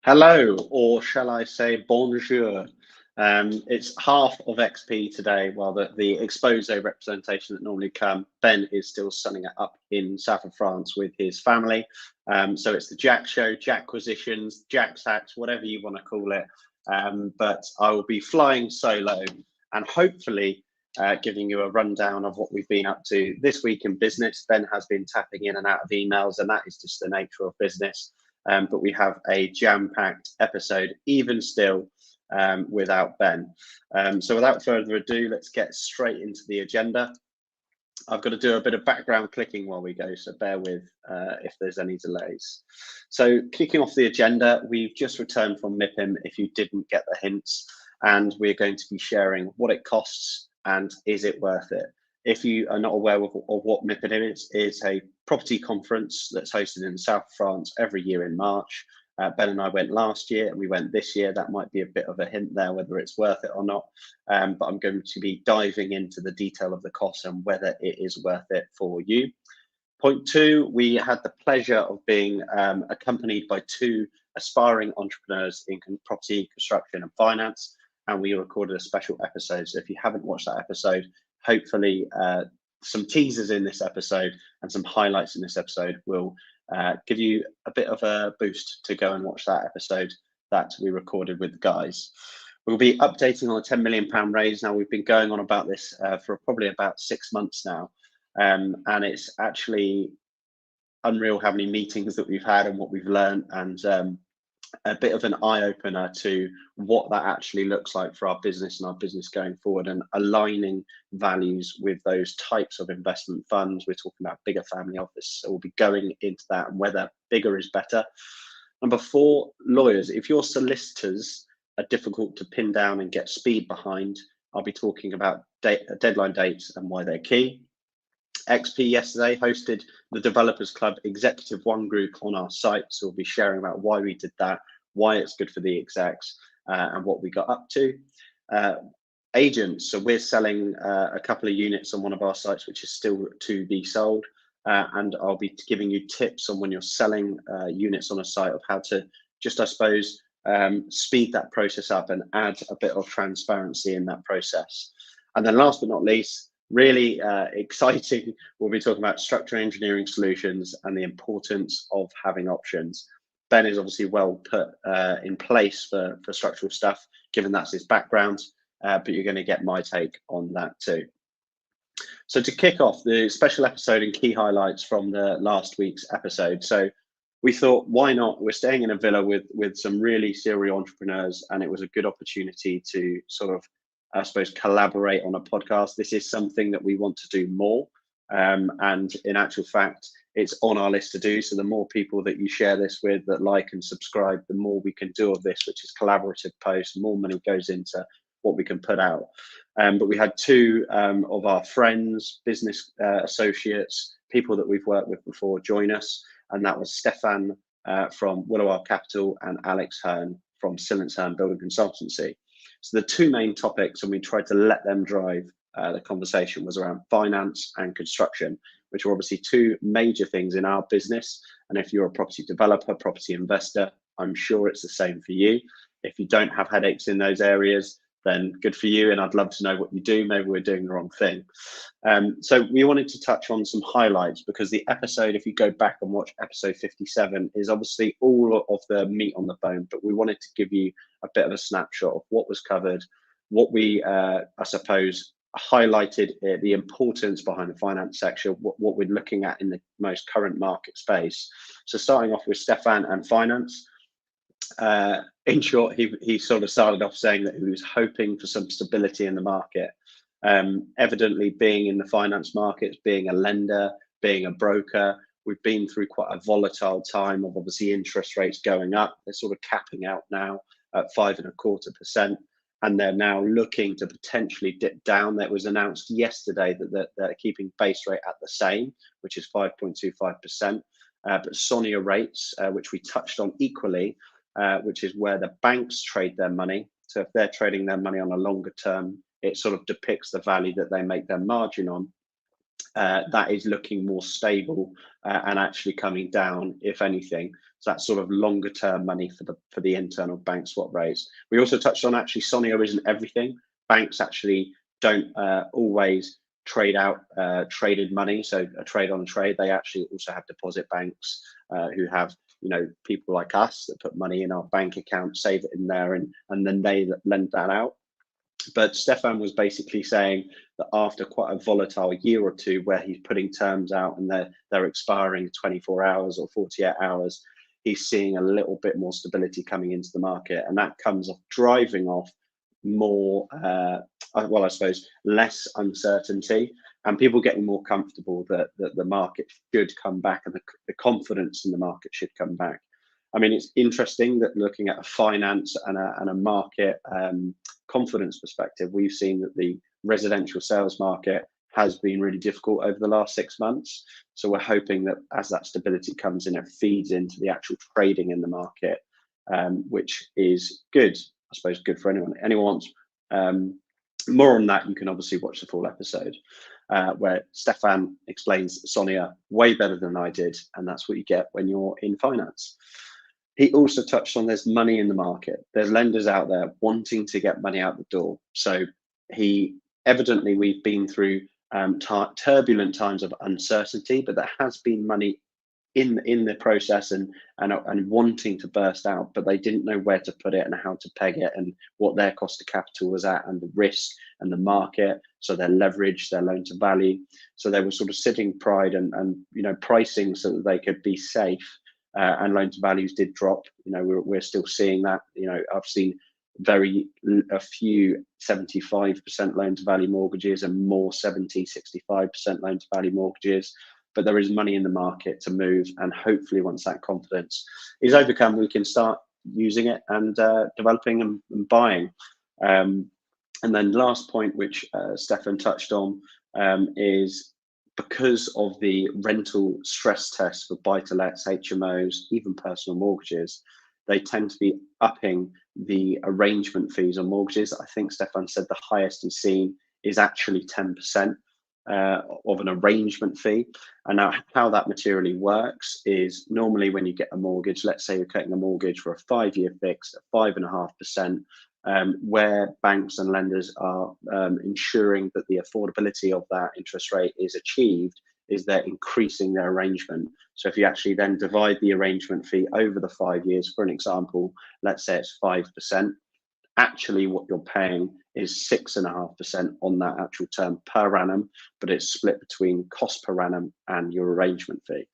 Hello, or shall I say bonjour? It's half of XP today, while the expose representation that normally come, Ben is still sunning it up in south of France with his family. So it's the Jack Show, Jackquisitions, Jack's Hacks, whatever you want to call it. But I will be flying solo and hopefully giving you a rundown of what we've been up to this week in business. Ben has been tapping in and out of emails, and that is just the nature of business. But we have a jam-packed episode, even still, without Ben. So without further ado, let's get straight into the agenda. I've got to do a bit of background clicking while we go, so bear with if there's any delays. So kicking off the agenda, we've just returned from MIPIM, if you didn't get the hints, and we're going to be sharing what it costs and is it worth it. If you are not aware of what MIPIM is, it's a property conference that's hosted in the south of France every year in March. Ben and I went last year and we went this year. That might be a bit of a hint there whether it's worth it or not. But I'm going to be diving into the detail of the costs and whether it is worth it for you. Point two, we had the pleasure of being accompanied by two aspiring entrepreneurs in property, construction and finance. And we recorded a special episode. So if you haven't watched that episode, hopefully some teasers in this episode and some highlights in this episode will give you a bit of a boost to go and watch that episode that we recorded with the guys. We'll be updating on a £10 million raise. Now, we've been going on about this for probably about 6 months now. And it's actually unreal how many meetings that we've had and what we've learned, and a bit of an eye-opener to what that actually looks like for our business and our business going forward, and aligning values with those types of investment funds. We're talking about bigger family office, so we'll be going into that and whether bigger is better. Number four, lawyers. If your solicitors are difficult to pin down and get speed behind, I'll be talking about deadline dates and why they're key. XP yesterday hosted the Developers Club Executive One group on our site, so we'll be sharing about why we did that, why it's good for the execs, and what we got up to. Agents, so we're selling a couple of units on one of our sites, which is still to be sold, and I'll be giving you tips on when you're selling units on a site of how to just, I suppose, speed that process up and add a bit of transparency in that process. And then last but not least, really exciting, we'll be talking about structural engineering solutions and the importance of having options. Ben is obviously well put in place for structural stuff, given that's his background, but you're going to get my take on that too. So to kick off the special episode and key highlights from the last week's episode. So we thought, why not? We're staying in a villa with some really serial entrepreneurs, and it was a good opportunity to sort of, I suppose, collaborate on a podcast. This is something that we want to do more. And in actual fact, it's on our list to do. So the more people that you share this with, that like and subscribe, the more we can do of this, which is collaborative posts, more money goes into what we can put out. But we had two of our friends, business associates, people that we've worked with before join us. And that was Stefan from Willow Capital and Alex Hearn from Silence Hearn Building Consultancy. So the two main topics, and we tried to let them drive the conversation, was around finance and construction, which are obviously two major things in our business. And if you're a property developer, property investor, I'm sure it's the same for you. If you don't have headaches in those areas, then good for you. And I'd love to know what you do. Maybe we're doing the wrong thing. So we wanted to touch on some highlights, because the episode, if you go back and watch episode 57, is obviously all of the meat on the bone, but we wanted to give you a bit of a snapshot of what was covered, what we, I suppose, highlighted the importance behind the finance section, what we're looking at in the most current market space. So starting off with Stefan and finance. In short, he sort of started off saying that he was hoping for some stability in the market. Evidently, being in the finance markets, being a lender, being a broker, we've been through quite a volatile time of obviously interest rates going up. They're sort of capping out now at 5.25%, and they're now looking to potentially dip down. That was announced yesterday that they're keeping base rate at the same, which is 5.25%. But SONIA rates, which we touched on equally, which is where the banks trade their money. So if they're trading their money on a longer term, it sort of depicts the value that they make their margin on. that is looking more stable and actually coming down, if anything. So that's sort of longer term money for the internal bank swap rates. We also touched on actually SONIA isn't everything. Banks actually don't always trade out traded money, so a trade on trade. They actually also have deposit banks who have, you know, people like us that put money in our bank account, save it in there, and then they lend that out. But Stefan was basically saying that after quite a volatile year or two where he's putting terms out and they're expiring 24 hours or 48 hours, he's seeing a little bit more stability coming into the market, and that comes off driving off more well, I suppose less uncertainty and people getting more comfortable that the market should come back and the confidence in the market should come back. I mean, it's interesting that looking at a finance and a market confidence perspective, we've seen that the residential sales market has been really difficult over the last 6 months. So we're hoping that as that stability comes in, it feeds into the actual trading in the market, which is good. I suppose good for anyone. Anyone wants more on that, you can obviously watch the full episode where Stefan explains SONIA way better than I did, and that's what you get when you're in finance. He also touched on there's money in the market. There's lenders out there wanting to get money out the door. So evidently we've been through turbulent times of uncertainty, but there has been money in the process and wanting to burst out, but they didn't know where to put it and how to peg it and what their cost of capital was at and the risk and the market. So their leverage, their loan to value. So they were sort of sitting pride and you know, pricing so that they could be safe. And loan to values did drop. You know, we're still seeing that. You know, I've seen a few 75% loan to value mortgages and more 70, 65% loan to value mortgages. But there is money in the market to move, and hopefully once that confidence is overcome, we can start using it and developing and buying. And then last point, which Stefan touched on, is because of the rental stress test for buy-to-lets, HMOs, even personal mortgages, they tend to be upping the arrangement fees on mortgages. I think Stefan said the highest he's seen is actually 10% of an arrangement fee. And now how that materially works is normally when you get a mortgage, let's say you're getting a mortgage for a 5-year fixed at 5.5%, where banks and lenders are ensuring that the affordability of that interest rate is achieved, is they're increasing their arrangement. So if you actually then divide the arrangement fee over the 5 years, for an example, let's say it's 5%, actually what you're paying is 6.5% on that actual term per annum, but it's split between cost per annum and your arrangement fee.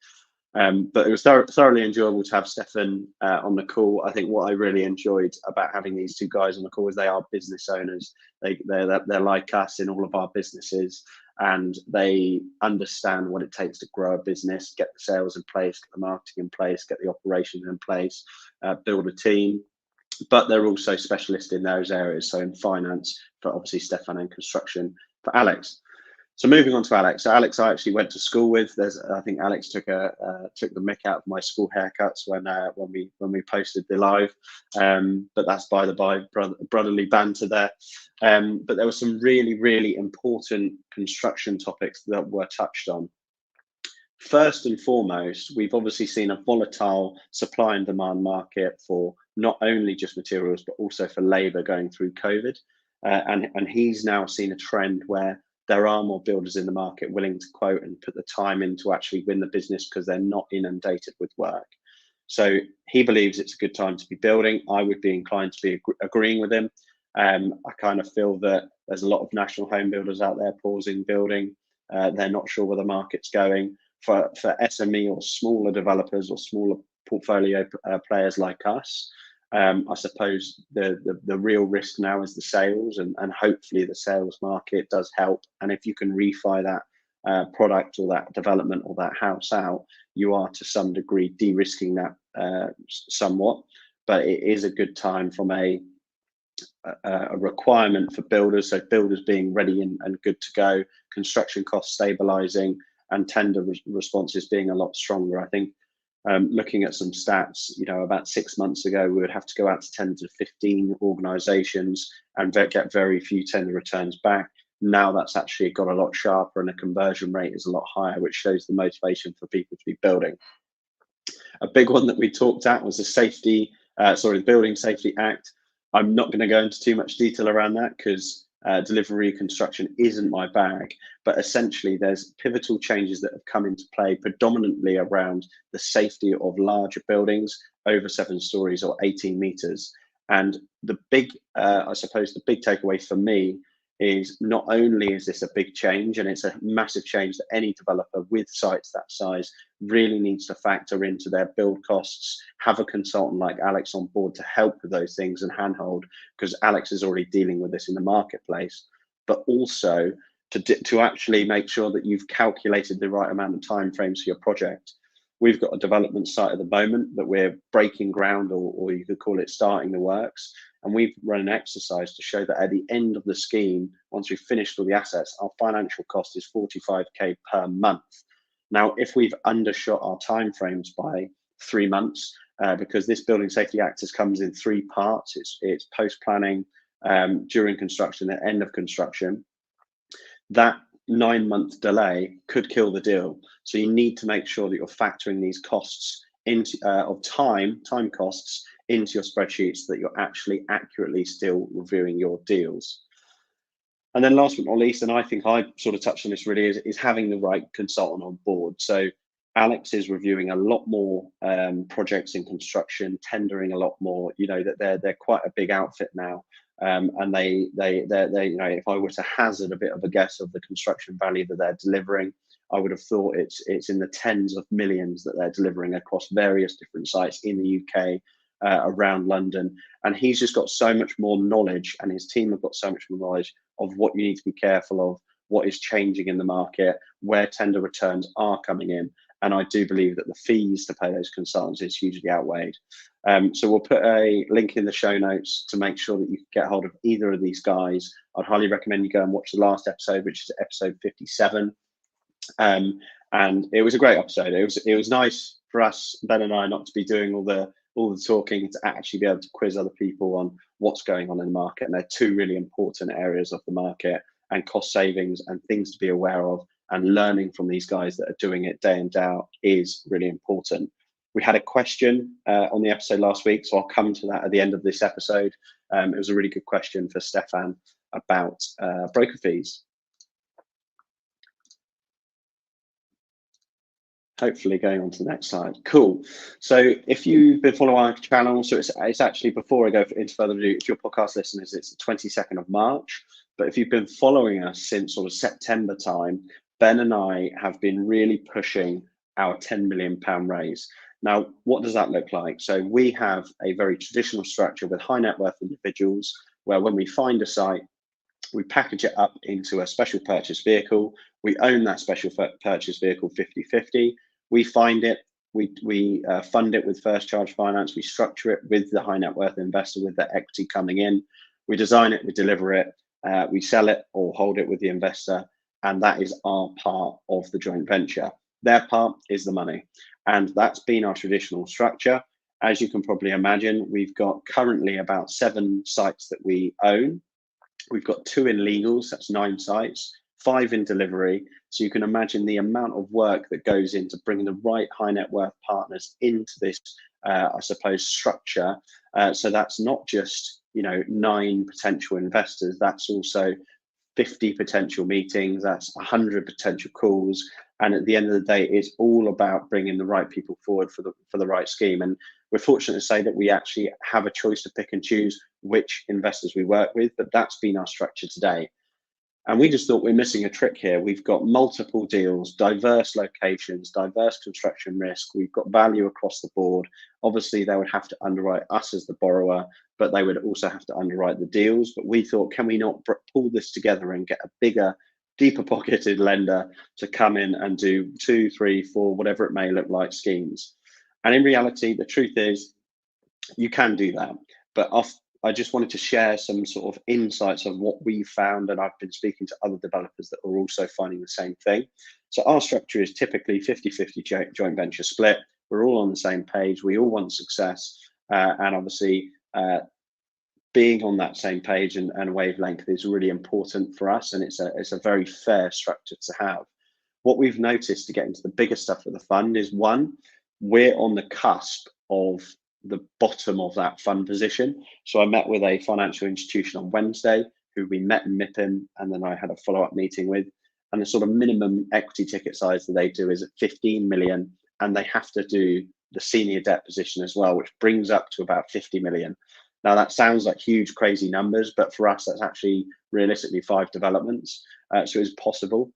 But it was thoroughly enjoyable to have Stefan on the call. I think what I really enjoyed about having these two guys on the call is they are business owners. They're like us in all of our businesses, and they understand what it takes to grow a business, get the sales in place, get the marketing in place, get the operations in place, build a team. But they're also specialists in those areas. So in finance for obviously Stefan, and construction for Alex. So moving on to Alex. So Alex, I actually went to school with. I think Alex took the mick out of my school haircuts when we posted the live. But that's by the by, brotherly banter there. But there were some really important construction topics that were touched on. First and foremost, we've obviously seen a volatile supply and demand market for not only just materials, but also for labour going through COVID. And he's now seen a trend where there are more builders in the market willing to quote and put the time in to actually win the business because they're not inundated with work. So he believes it's a good time to be building. I would be inclined to be agreeing with him. I kind of feel that there's a lot of national home builders out there pausing building. They're not sure where the market's going. For SME or smaller developers or smaller portfolio players like us, I suppose the real risk now is the sales, and hopefully the sales market does help. And if you can refi that product or that development or that house out, you are to some degree de-risking that somewhat. But it is a good time from a requirement for builders, so builders being ready and good to go, construction costs stabilizing, and tender responses being a lot stronger. I think looking at some stats, you know, about 6 months ago, we would have to go out to 10 to 15 organizations and get very few tender returns back. Now that's actually got a lot sharper and the conversion rate is a lot higher, which shows the motivation for people to be building. A big one that we talked at was the Building Safety Act. I'm not going to go into too much detail around that because delivery construction isn't my bag, but essentially there's pivotal changes that have come into play predominantly around the safety of larger buildings over 7 stories or 18 meters. And the big, I suppose the big takeaway for me is not only is this a big change, and it's a massive change that any developer with sites that size really needs to factor into their build costs, have a consultant like Alex on board to help with those things and handhold, because Alex is already dealing with this in the marketplace, but also to actually make sure that you've calculated the right amount of time frames for your project. We've got a development site at the moment that we're breaking ground, or you could call it starting the works. And we've run an exercise to show that at the end of the scheme, once we've finished all the assets, our financial cost is 45k per month. Now, if we've undershot our timeframes by 3 months, because this Building Safety Act comes in 3 parts, it's post-planning, during construction, and end of construction, that 9-month delay could kill the deal. So you need to make sure that you're factoring these costs into of time costs into your spreadsheets, so that you're actually accurately still reviewing your deals. And then last but not least, and I think I sort of touched on this really, is having the right consultant on board. So Alex is reviewing a lot more projects in construction, tendering a lot more. You know that they're quite a big outfit now, and they you know, if I were to hazard a bit of a guess of the construction value that they're delivering, I would have thought it's in the tens of millions that they're delivering across various different sites in the UK, around London. And he's just got so much more knowledge, and his team have got so much more knowledge of what you need to be careful of, what is changing in the market, where tender returns are coming in. And I do believe that the fees to pay those consultants is hugely outweighed. So we'll put a link in the show notes to make sure that you can get hold of either of these guys. I'd highly recommend you go and watch the last episode, which is episode 57. And it was a great episode. It was nice for us, Ben and I, not to be doing all the talking, to actually be able to quiz other people on what's going on in the market. And they're 2 really important areas of the market, and cost savings and things to be aware of, and learning from these guys that are doing it day in, day out is really important. We had a question on the episode last week, so I'll come to that at the end of this episode. It was a really good question for Stefan about broker fees. Hopefully going on to the next slide. Cool. So if you've been following our channel, so it's actually, before I go into further ado, if your podcast listeners, it's the 22nd of March. But if you've been following us since sort of September time, Ben and I have been really pushing our £10 million raise. Now, what does that look like? So we have a very traditional structure with high net worth individuals, where when we find a site, we package it up into a special purchase vehicle. We own that special purchase vehicle 50-50. We find it, we fund it with first charge finance. We structure it with the high net worth investor with their equity coming in. We design it, we deliver it, we sell it or hold it with the investor, and that is our part of the joint venture. Their part is the money, and that's been our traditional structure. As you can probably imagine, we've got currently about 7 sites that we own. We've got 2 in legals, that's 9 sites, 5 in delivery. So you can imagine the amount of work that goes into bringing the right high net worth partners into this, I suppose, structure. So that's not just, you know, 9 potential investors, that's also 50 potential meetings, that's 100 potential calls. And at the end of the day, it's all about bringing the right people forward for the right scheme. And we're fortunate to say that we actually have a choice to pick and choose which investors we work with, but that's been our structure today. And we just thought we're missing a trick here. We've got multiple deals, diverse locations, diverse construction risk. We've got value across the board. Obviously, they would have to underwrite us as the borrower, but they would also have to underwrite the deals. But we thought, can we not pull this together and get a bigger, deeper pocketed lender to come in and do 2, 3, 4, whatever it may look like schemes? And in reality, the truth is, you can do that. But I just wanted to share some sort of insights of what we found, and I've been speaking to other developers that are also finding the same thing. So our structure is typically 50-50 joint venture split. We're all on the same page. We all want success. And obviously, being on that same page and wavelength is really important for us, and it's a very fair structure to have. What we've noticed to get into the bigger stuff of the fund is, one, we're on the cusp of the bottom of that fund position. So I met with a financial institution on Wednesday who we met in MIPIM, and then I had a follow-up meeting with, and the sort of minimum equity ticket size that they do is at 15 million, and they have to do the senior debt position as well, which brings up to about 50 million. Now that sounds like huge, crazy numbers, but for us, that's actually realistically 5 developments. So it's possible.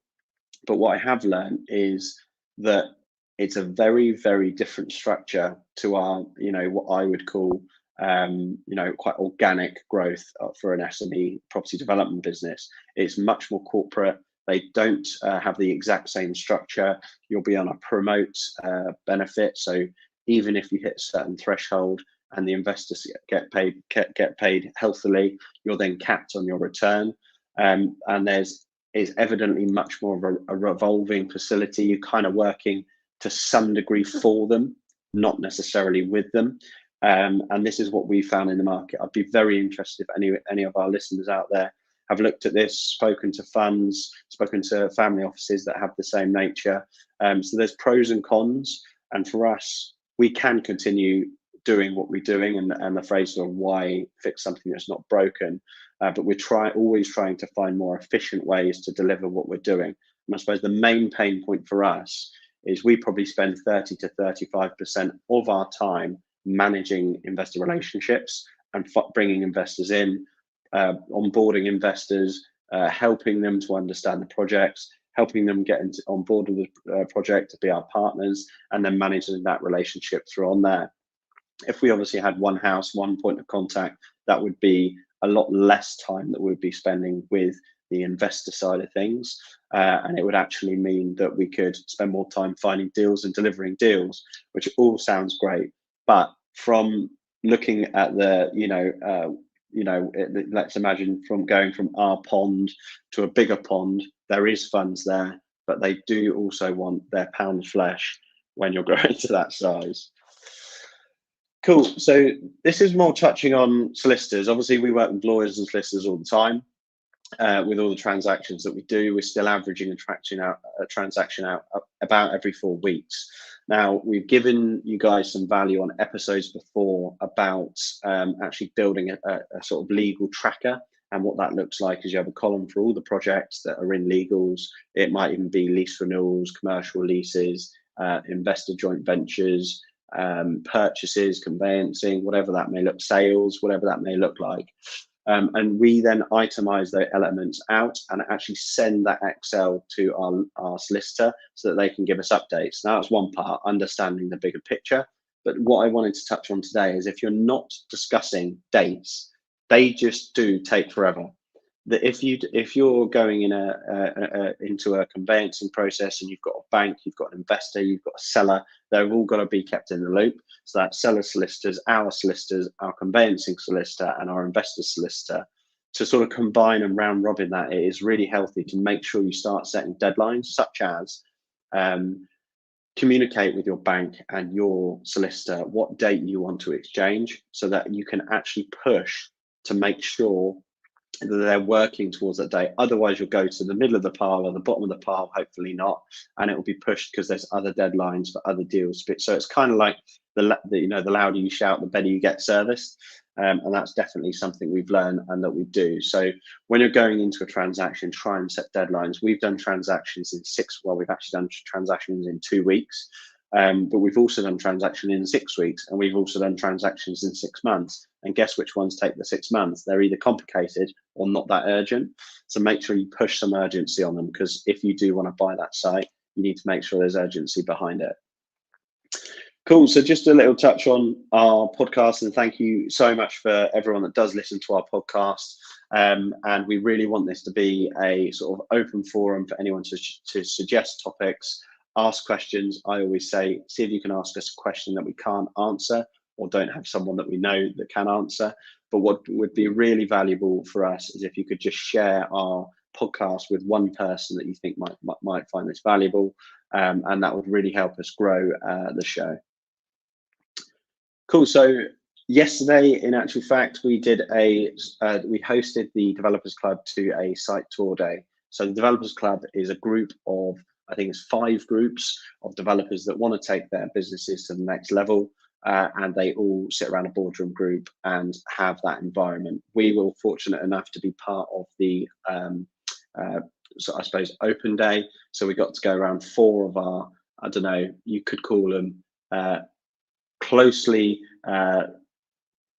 But what I have learned is that it's a very, very different structure to our, what I would call, quite organic growth for an SME property development business. It's much more corporate. They don't have the exact same structure. You'll be on a promote benefit. So even if you hit a certain threshold and the investors get paid healthily, you're then capped on your return. And it's evidently much more of a revolving facility. You're kind of working to some degree for them, not necessarily with them. And this is what we found in the market. I'd be very interested if any of our listeners out there have looked at this, spoken to funds, spoken to family offices that have the same nature. So there's pros and cons. And for us, we can continue doing what we're doing, and the phrase of why fix something that's not broken. But we're always trying to find more efficient ways to deliver what we're doing. And I suppose the main pain point for us is we probably spend 30 to 35% of our time managing investor relationships and bringing investors in, onboarding investors, helping them to understand the projects, helping them get on board with the project to be our partners, and then managing that relationship through on there. If we obviously had one house, one point of contact, that would be a lot less time that we'd be spending with the investor side of things. And it would actually mean that we could spend more time finding deals and delivering deals, which all sounds great. But from looking at let's imagine from going from our pond to a bigger pond, there is funds there, but they do also want their pound of flesh when you're growing to that size. Cool. So this is more touching on solicitors. Obviously, we work with lawyers and solicitors all the time. With all the transactions that we do, we're still averaging a transaction out about every 4 weeks. Now, we've given you guys some value on episodes before about actually building a sort of legal tracker. And what that looks like is you have a column for all the projects that are in legals. It might even be lease renewals, commercial leases, investor joint ventures, purchases, conveyancing, whatever that may look, sales, whatever that may look like. And we then itemize those elements out and actually send that Excel to our solicitor so that they can give us updates. Now, that's one part, understanding the bigger picture. But what I wanted to touch on today is if you're not discussing dates, they just do take forever. That if you're going into a conveyancing process and you've got a bank, you've got an investor, you've got a seller, they've all got to be kept in the loop. So that seller solicitors, our conveyancing solicitor, and our investor solicitor, to sort of combine and round robin that, it is really healthy to make sure you start setting deadlines, such as communicate with your bank and your solicitor what date you want to exchange, so that you can actually push to make sure that they're working towards that date. Otherwise, you'll go to the middle of the pile or the bottom of the pile, hopefully not, and it will be pushed because there's other deadlines for other deals. So it's kind of like the louder you shout, the better you get serviced. And that's definitely something we've learned and that we do. So when you're going into a transaction, try and set deadlines. We've done transactions in we've actually done transactions in 2 weeks. But we've also done transactions in 6 weeks, and we've also done transactions in 6 months. And guess which ones take the 6 months? They're either complicated or not that urgent. So make sure you push some urgency on them, because if you do want to buy that site, you need to make sure there's urgency behind it. Cool. So just a little touch on our podcast, and thank you so much for everyone that does listen to our podcast. And we really want this to be a sort of open forum for anyone to suggest topics, ask questions. I always say, see if you can ask us a question that we can't answer or don't have someone that we know that can answer. But what would be really valuable for us is if you could just share our podcast with one person that you think might find this valuable, and that would really help us grow the show. Cool. So Yesterday, in actual fact, we did we hosted the Developers Club to a site tour day. So the Developers Club is a group of, I think it's 5 groups of developers that want to take their businesses to the next level, and they all sit around a boardroom group and have that environment. We were fortunate enough to be part of the, so I suppose, open day. So we got to go around 4 of our, I don't know, you could call them closely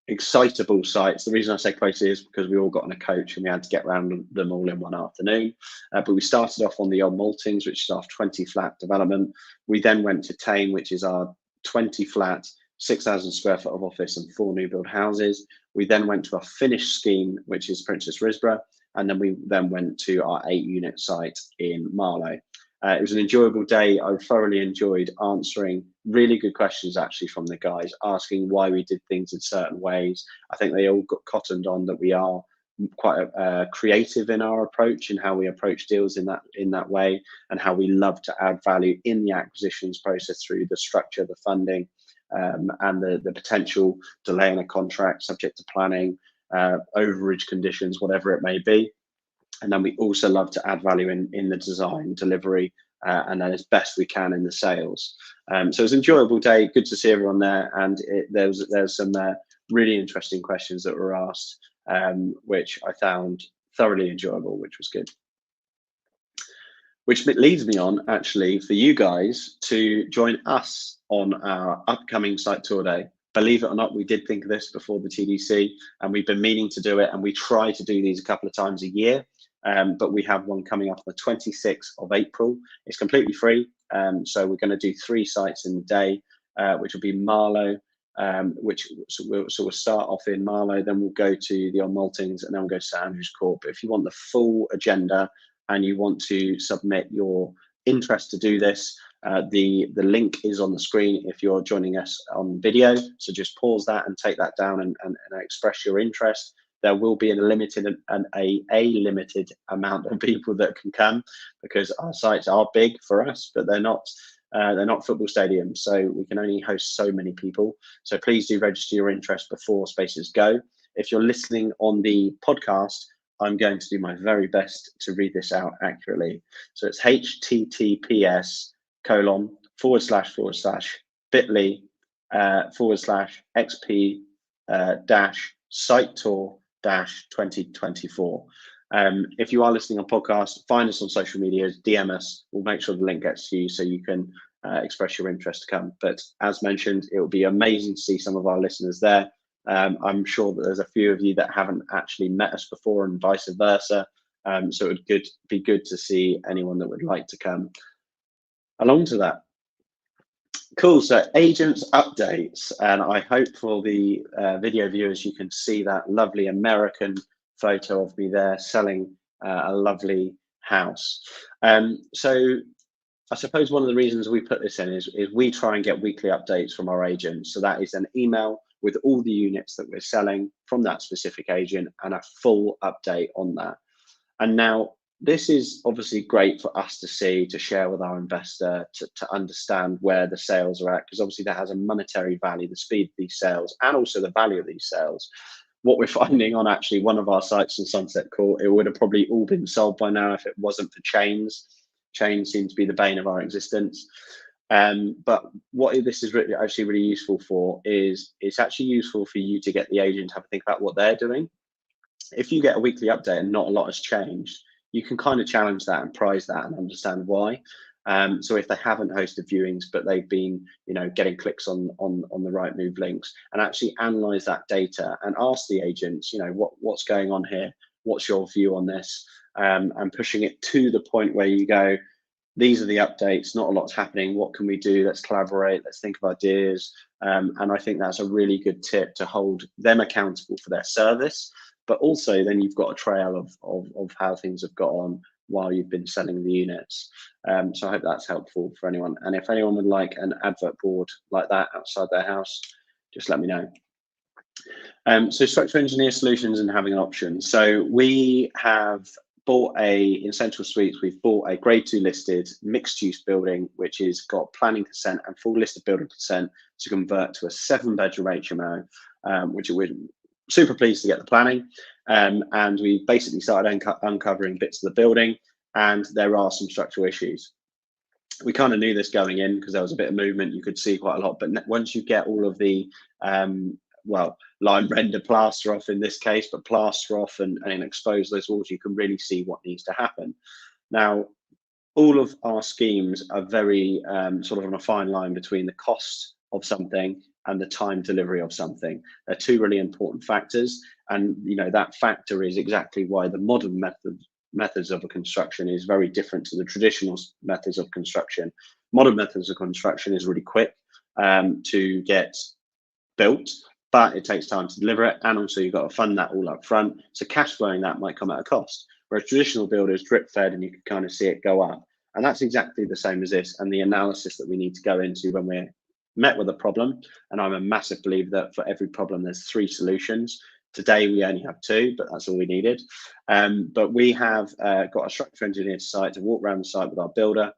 excitable sites. The reason I say closely is because we all got on a coach and we had to get around them all in one afternoon. But we started off on the Old Maltings, which is our 20 flat development. We then went to Tame, which is our 20 flat, 6,000 square foot of office and 4 new build houses. We then went to our finished scheme, which is Princess Risborough. And then we went to our 8 unit site in Marlow. It was an enjoyable day. I thoroughly enjoyed answering really good questions actually from the guys, asking why we did things in certain ways. I think they all got cottoned on that we are quite creative in our approach and how we approach deals in that way, and how we love to add value in the acquisitions process through the structure, the funding, and the potential delay in a contract subject to planning, overage conditions, whatever it may be. And then we also love to add value in the design, delivery, and then as best we can in the sales. So it was an enjoyable day. Good to see everyone there, and there's some really interesting questions that were asked, which I found thoroughly enjoyable, which was good. Which leads me on actually for you guys to join us on our upcoming site tour day. Believe it or not, we did think of this before the TDC, and we've been meaning to do it, and we try to do these a couple of times a year. But we have one coming up on the 26th of April. It's completely free. So we're going to do 3 sites in the day, which will be Marlow, we'll start off in Marlow, then we'll go to the Old Maltings, and then we'll go to St Andrews Court. But if you want the full agenda and you want to submit your interest to do this, the link is on the screen if you're joining us on video. So just pause that and take that down and express your interest. There will be a limited amount of people that can come, because our sites are big for us, but they're not football stadiums, so we can only host so many people. So please do register your interest before spaces go. If you're listening on the podcast, I'm going to do my very best to read this out accurately. So it's https://bit.ly/xp-site tour 2024. If you are listening on podcast, find us on social media, DM us. We'll make sure the link gets to you so you can express your interest to come. But as mentioned, it will be amazing to see some of our listeners there. I'm sure that there's a few of you that haven't actually met us before, and vice versa. So it would be good to see anyone that would like to come along to that. Cool. So agents updates, and I hope for the video viewers you can see that lovely American photo of me there selling a lovely house. So I suppose one of the reasons we put this in is we try and get weekly updates from our agents. So that is an email with all the units that we're selling from that specific agent and a full update on that. And now this is obviously great for us to see, to share with our investor, to understand where the sales are at, because obviously that has a monetary value, the speed of these sales and also the value of these sales. What we're finding on actually one of our sites in Sunset Court, it would have probably all been sold by now if it wasn't for chains. Chains seem to be the bane of our existence. But what this is actually really useful for is it's actually useful for you to get the agent to have a think about what they're doing. If you get a weekly update and not a lot has changed, you can kind of challenge that and prize that and understand why. So if they haven't hosted viewings, but they've been, getting clicks on the right move links, and actually analyze that data and ask the agents, what's going on here? What's your view on this? And pushing it to the point where you go, these are the updates, not a lot's happening. What can we do? Let's collaborate. Let's think of ideas. And I think that's a really good tip to hold them accountable for their service. But also then you've got a trail of how things have got on while you've been selling the units. So I hope that's helpful for anyone. And if anyone would like an advert board like that outside their house, just let me know. So structural engineer solutions and having an option. So we have bought in Central Suites, we've bought a grade 2 listed mixed use building, which has got planning consent and full listed building consent to convert to a 7-bedroom HMO, which we're super pleased to get the planning. And we basically started uncovering bits of the building, and there are some structural issues. We kind of knew this going in because there was a bit of movement. You could see quite a lot, but once you get all of the lime render plaster off in this case, but plaster off and expose those walls, you can really see what needs to happen. Now, all of our schemes are very sort of on a fine line between the cost of something and the time delivery of something. They're two really important factors, and that factor is exactly why the modern methods of a construction is very different to the traditional methods of construction. Modern methods of construction is really quick to get built, but it takes time to deliver it, and also you've got to fund that all up front. So cash flowing that might come at a cost, whereas traditional builders drip fed and you can kind of see it go up. And that's exactly the same as this, and the analysis that we need to go into when we're met with a problem. And I'm a massive believer that for every problem there's 3 solutions. Today we only have 2, but that's all we needed. But we have got a structural engineer to site to walk around the site with our builder.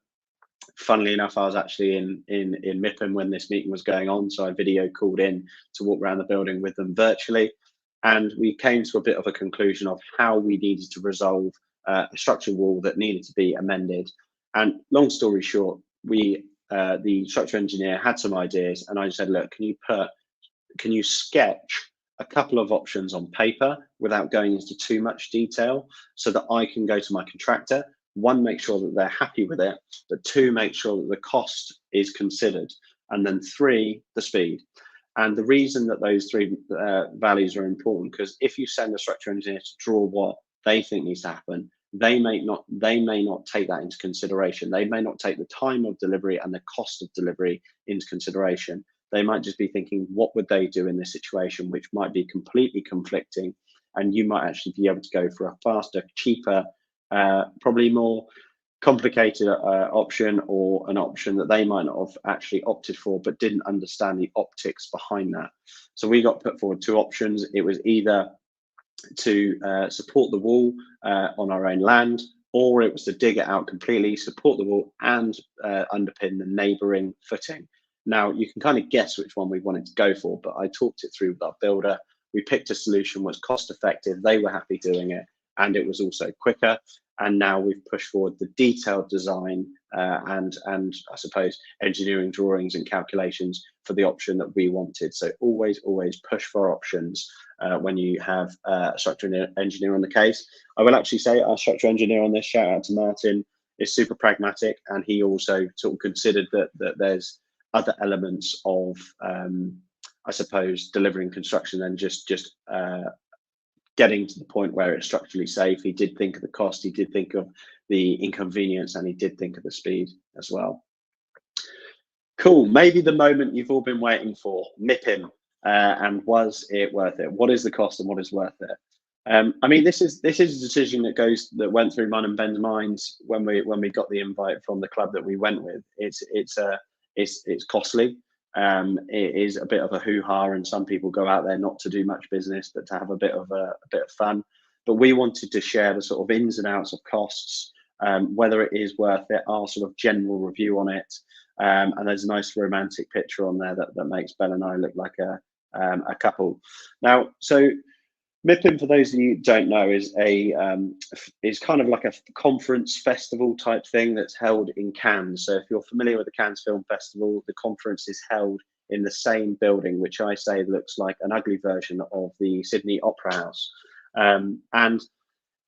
Funnily enough, I was actually in MIPIM when this meeting was going on, so I video called in to walk around the building with them virtually, and we came to a bit of a conclusion of how we needed to resolve a structural wall that needed to be amended. And long story short, the structural engineer had some ideas, and I said, look, can you sketch a couple of options on paper without going into too much detail, so that I can go to my contractor, 1, make sure that they're happy with it, but 2, make sure that the cost is considered, and then 3, the speed. And the reason that those 3 values are important, because if you send a structural engineer to draw what they think needs to happen, they may not take that into consideration. They may not take the time of delivery and the cost of delivery into consideration. They might just be thinking, what would they do in this situation, which might be completely conflicting, and you might actually be able to go for a faster, cheaper, probably more complicated option, or an option that they might not have actually opted for, but didn't understand the optics behind that. So we got put forward 2 options. It was either to support the wall on our own land, or it was to dig it out completely, support the wall, and underpin the neighbouring footing. Now, you can kind of guess which one we wanted to go for, but I talked it through with our builder. We picked a solution that was cost effective, they were happy doing it, and it was also quicker. And now we've pushed forward the detailed design and I suppose engineering drawings and calculations for the option that we wanted. So always push for options when you have a structural engineer on the case. I will actually say our structural engineer on this, shout out to Martin, is super pragmatic, and he also sort of considered that there's other elements of I suppose delivering construction than just getting to the point where it's structurally safe. He did think of the cost, he did think of the inconvenience, and he did think of the speed as well. Cool, maybe the moment you've all been waiting for, MIPIM, and was it worth it? What is the cost and what is worth it? I mean, this is a decision that went through mine and Ben's minds when we got the invite from the club that we went with. It's costly. It is a bit of a hoo-ha, and some people go out there not to do much business, but to have a bit of fun. But we wanted to share the sort of ins and outs of costs, whether it is worth it, our sort of general review on it. And there's a nice romantic picture on there that makes Ben and I look like a couple. Now, so MIPIM, for those of you who don't know, is kind of like a conference festival type thing that's held in Cannes. So if you're familiar with the Cannes Film Festival, the conference is held in the same building, which I say looks like an ugly version of the Sydney Opera House. And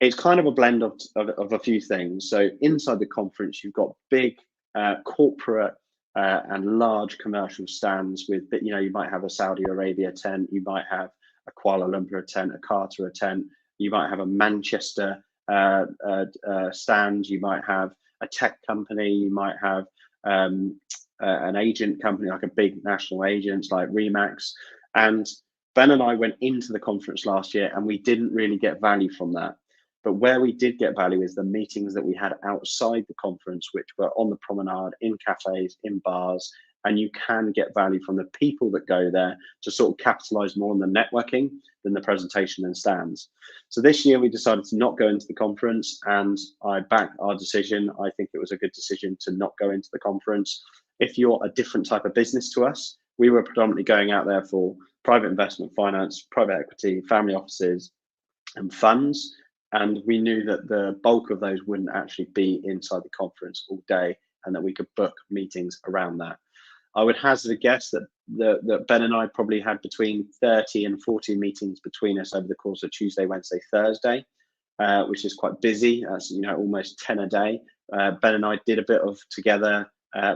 it's kind of a blend of a few things. So inside the conference, you've got big corporate and large commercial stands with, you might have a Saudi Arabia tent, you might have a Kuala Lumpur tent, a Qatar tent, you might have a Manchester stand, you might have a tech company, you might have an agent company, like a big national agent like Remax. And Ben and I went into the conference last year and we didn't really get value from that. But where we did get value is the meetings that we had outside the conference, which were on the promenade, in cafes, in bars, and you can get value from the people that go there to sort of capitalize more on the networking than the presentation and stands. So this year we decided to not go into the conference, and I back our decision. I think it was a good decision to not go into the conference. If you're a different type of business to us, we were predominantly going out there for private investment finance, private equity, family offices, and funds. And we knew that the bulk of those wouldn't actually be inside the conference all day, and that we could book meetings around that. I would hazard a guess that Ben and I probably had between 30 and 40 meetings between us over the course of Tuesday, Wednesday, Thursday, which is quite busy. That's almost 10 a day. Ben and I did a bit of together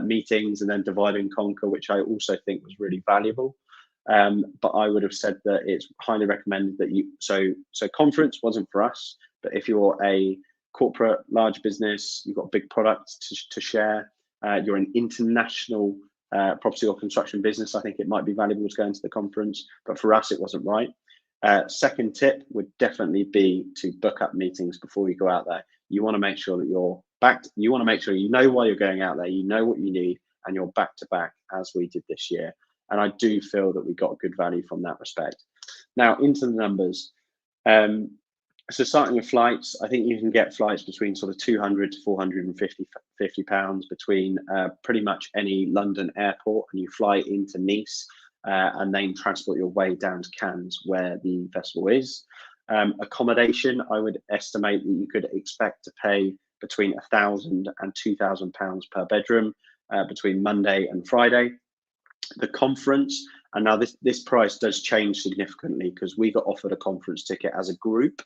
meetings and then divide and conquer, which I also think was really valuable. But I would have said that it's highly recommended that you, so conference wasn't for us, but if you're a corporate, large business, you've got big products to share, you're an international property or construction business, I think it might be valuable to go into the conference, but for us, it wasn't right. Second tip would definitely be to book up meetings before you go out there. You want to make sure that you're backed. You want to make sure you know why you're going out there, you know what you need, and you're back to back as we did this year. And I do feel that we got good value from that respect. Now into the numbers. So starting with flights, I think you can get flights between sort of 200 to 450 pounds between pretty much any London airport, and you fly into Nice and then transport your way down to Cannes where the festival is. Accommodation, I would estimate that you could expect to pay between £1,000 and £2,000 per bedroom between Monday and Friday. The conference, and now this price does change significantly because we got offered a conference ticket as a group,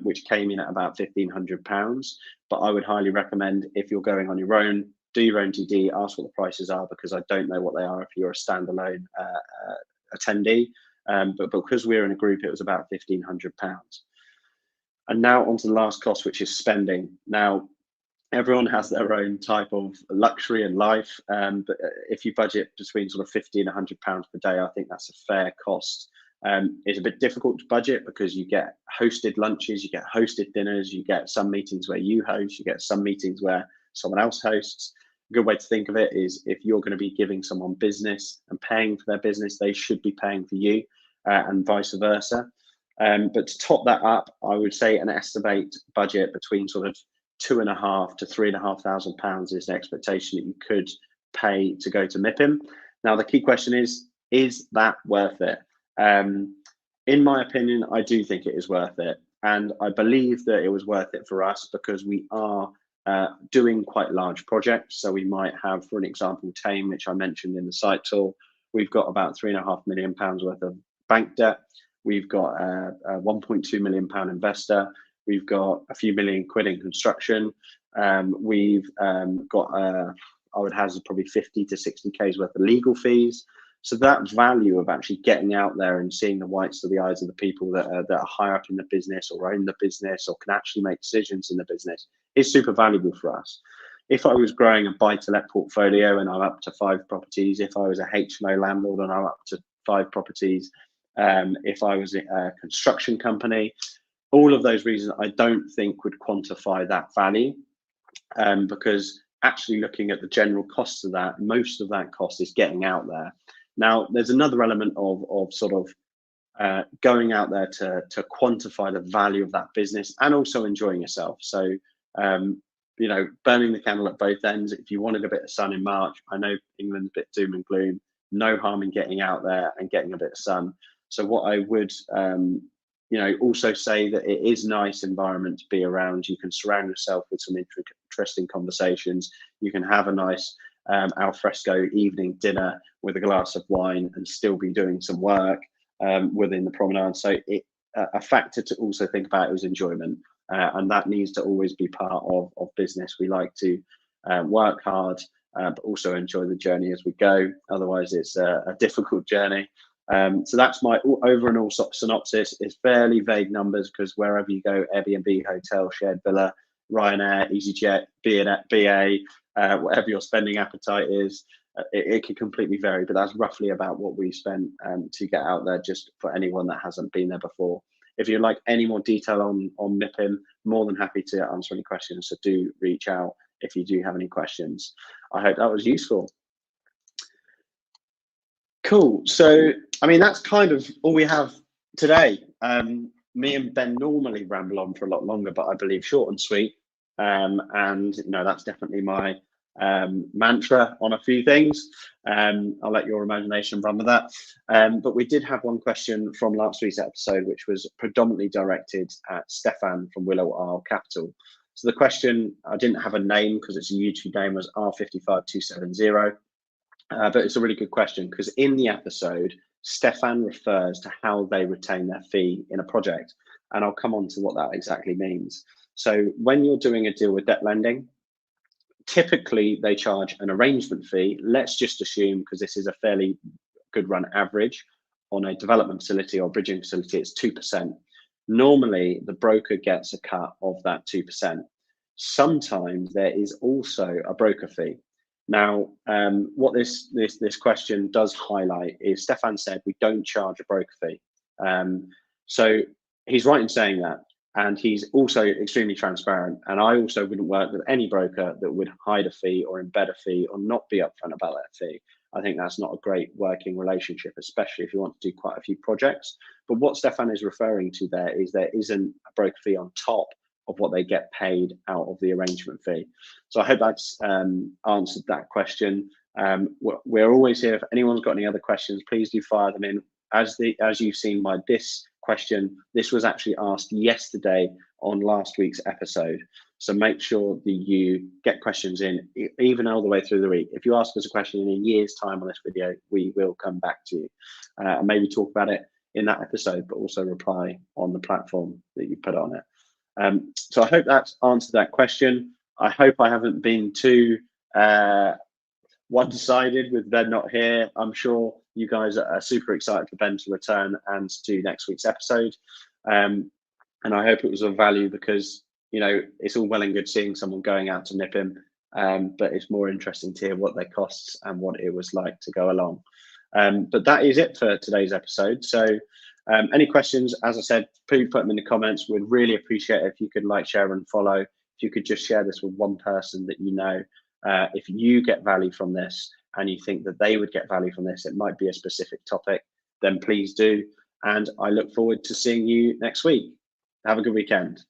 which came in at about £1,500. But I would highly recommend, if you're going on your own, do your own TD, ask what the prices are, because I don't know what they are if you're a standalone attendee. But because we're in a group, it was about £1,500. And now onto the last cost, which is spending. Now, everyone has their own type of luxury in life, but if you budget between sort of £50 and £100 per day, I think that's a fair cost. It's a bit difficult to budget because you get hosted lunches, you get hosted dinners, you get some meetings where you host, you get some meetings where someone else hosts. A good way to think of it is, if you're going to be giving someone business and paying for their business, they should be paying for you, and vice versa. But to top that up, I would say an estimate budget between sort of £2,500 to £3,500 is the expectation that you could pay to go to MIPIM. Now, the key question is that worth it? In my opinion, I do think it is worth it. And I believe that it was worth it for us because we are doing quite large projects. So we might have, for an example, Tame, which I mentioned in the site tour. We've got about £3.5 million worth of bank debt. We've got a £1.2 million investor. We've got a few million quid in construction. We've got, I would hazard probably 50 to 60K's worth of legal fees. So that value of actually getting out there and seeing the whites of the eyes of the people that are higher up in the business or own the business or can actually make decisions in the business is super valuable for us. If I was growing a buy-to-let portfolio and I'm up to 5 properties, if I was a HMO landlord and I'm up to 5 properties, if I was a construction company, all of those reasons I don't think would quantify that value, because actually looking at the general costs of that, most of that cost is getting out there. Now, there's another element of sort of going out there to quantify the value of that business and also enjoying yourself. So, burning the candle at both ends. If you wanted a bit of sun in March, I know England's a bit doom and gloom, no harm in getting out there and getting a bit of sun. So what I would, also say that it is a nice environment to be around. You can surround yourself with some interesting conversations. You can have a nice alfresco evening dinner with a glass of wine and still be doing some work within the promenade. So a factor to also think about is enjoyment, and that needs to always be part of business. We like to work hard, but also enjoy the journey as we go. Otherwise, it's a difficult journey. So that's my overall synopsis. It's fairly vague numbers because wherever you go, Airbnb, hotel, shared villa, Ryanair, EasyJet, BA, whatever your spending appetite is, it can completely vary, but that's roughly about what we spent to get out there, just for anyone that hasn't been there before. If you'd like any more detail on MIPIM, more than happy to answer any questions, so do reach out if you do have any questions. I hope that was useful. Cool. So, I mean, that's kind of all we have today. Me and Ben normally ramble on for a lot longer, but I believe short and sweet. And that's definitely my mantra on a few things. I'll let your imagination run with that. But we did have one question from last week's episode, which was predominantly directed at Stefan from Willow Isle Capital. So the question, I didn't have a name because it's a YouTube name, was R55270. But it's a really good question because in the episode, Stefan refers to how they retain their fee in a project. And I'll come on to what that exactly means. So when you're doing a deal with debt lending, typically they charge an arrangement fee. Let's just assume, because this is a fairly good run average, on a development facility or bridging facility, it's 2%. Normally, the broker gets a cut of that 2%. Sometimes there is also a broker fee. Now, what this question does highlight is Stefan said we don't charge a broker fee. So he's right in saying that. And he's also extremely transparent. And I also wouldn't work with any broker that would hide a fee or embed a fee or not be upfront about that fee. I think that's not a great working relationship, especially if you want to do quite a few projects. But what Stefan is referring to there isn't a broker fee on top of what they get paid out of the arrangement fee. So I hope that's answered that question. We're always here. If anyone's got any other questions, please do fire them in. As you've seen by this question, this was actually asked yesterday on last week's episode. So make sure that you get questions in, even all the way through the week. If you ask us a question in a year's time on this video, we will come back to you and maybe talk about it in that episode, but also reply on the platform that you put on it. So I hope that's answered that question. I hope I haven't been too one-sided with Ben not here. I'm sure you guys are super excited for Ben to return and to next week's episode. And I hope it was of value because, it's all well and good seeing someone going out to MIPIM, but it's more interesting to hear what their costs and what it was like to go along. But that is it for today's episode. So any questions, as I said, please put them in the comments. We'd really appreciate it if you could like, share and follow. If you could just share this with one person that you know. If you get value from this and you think that they would get value from this, it might be a specific topic, then please do. And I look forward to seeing you next week. Have a good weekend.